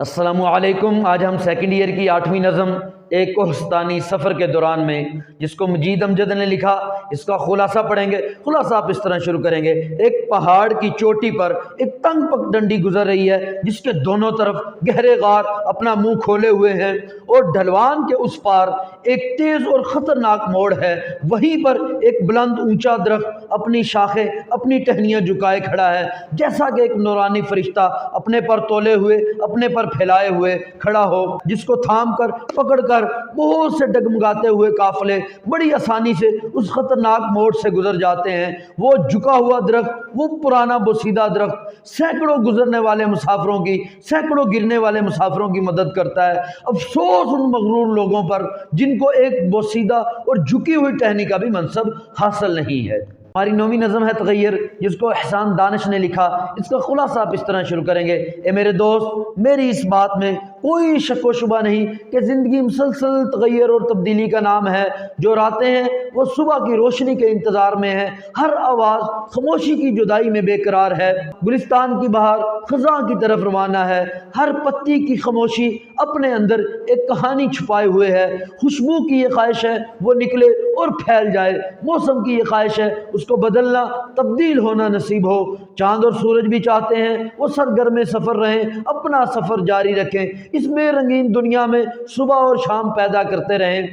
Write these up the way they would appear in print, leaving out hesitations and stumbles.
السلام علیکم۔ آج ہم سیکنڈ ایئر کی 8ویں نظم ایک کوہستانی سفر کے دوران میں، جس کو مجید امجد نے لکھا، اس کا خلاصہ پڑھیں گے۔ خلاصہ آپ اس طرح شروع کریں گے: ایک پہاڑ کی چوٹی پر ایک تنگ پک ڈنڈی گزر رہی ہے جس کے دونوں طرف گہرے غار اپنا منہ کھولے ہوئے ہیں، اور ڈھلوان کے اس پار ایک تیز اور خطرناک موڑ ہے۔ وہیں پر ایک بلند اونچا درخت اپنی شاخیں، اپنی ٹہنیاں جھکائے کھڑا ہے، جیسا کہ ایک نورانی فرشتہ اپنے پر تولے ہوئے، اپنے پر پھیلائے ہوئے کھڑا ہو، جس کو تھام کر، پکڑ کر بہت سے ڈگمگاتے ہوئے قافلے بڑی آسانی سے اس خطرناک موڑ سے گزر جاتے ہیں۔ وہ جھکا ہوا درخت، وہ پرانا بوسیدہ درخت سینکڑوں گزرنے والے مسافروں کی، سینکڑوں گرنے والے مسافروں کی مدد کرتا ہے۔ افسوس ان مغرور لوگوں پر جن کو ایک بوسیدہ اور جھکی ہوئی ٹہنی کا بھی منصب حاصل نہیں ہے۔ ہماری 9ویں نظم ہے تغیر، جس کو احسان دانش نے لکھا۔ اس کا خلاصہ آپ اس طرح شروع کریں گے: اے میرے دوست، میری اس بات میں کوئی شک و شبہ نہیں کہ زندگی مسلسل تغیر اور تبدیلی کا نام ہے۔ جو راتیں ہیں وہ صبح کی روشنی کے انتظار میں ہیں، ہر آواز خاموشی کی جدائی میں بے قرار ہے۔ گلستان کی بہار خزاں کی طرف روانہ ہے، ہر پتی کی خاموشی اپنے اندر ایک کہانی چھپائے ہوئے ہے۔ خوشبو کی یہ خواہش ہے وہ نکلے اور پھیل جائے، موسم کی یہ خواہش ہے اس کو بدلنا، تبدیل ہونا نصیب ہو۔ چاند اور سورج بھی چاہتے ہیں وہ سرگرم سفر رہیں، اپنا سفر جاری رکھیں، اس بے رنگین دنیا میں صبح اور شام پیدا کرتے رہیں۔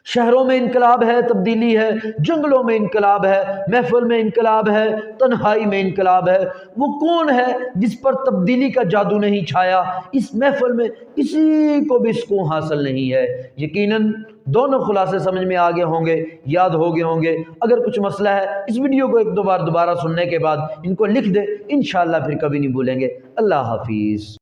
شہروں میں انقلاب ہے، تبدیلی ہے، جنگلوں میں انقلاب ہے، محفل میں انقلاب ہے، تنہائی میں انقلاب ہے۔ وہ کون ہے جس پر تبدیلی کا جادو نہیں چھایا؟ اس محفل میں کسی کو بھی سکون حاصل نہیں ہے۔ یقیناً دونوں خلاصے سمجھ میں آگے ہوں گے، یاد ہو گئے ہوں گے۔ اگر کچھ مسئلہ ہے، اس ویڈیو کو ایک دو بار دوبارہ سننے کے بعد ان کو لکھ دے، انشاءاللہ پھر کبھی نہیں بھولیں گے۔ اللہ حافظ۔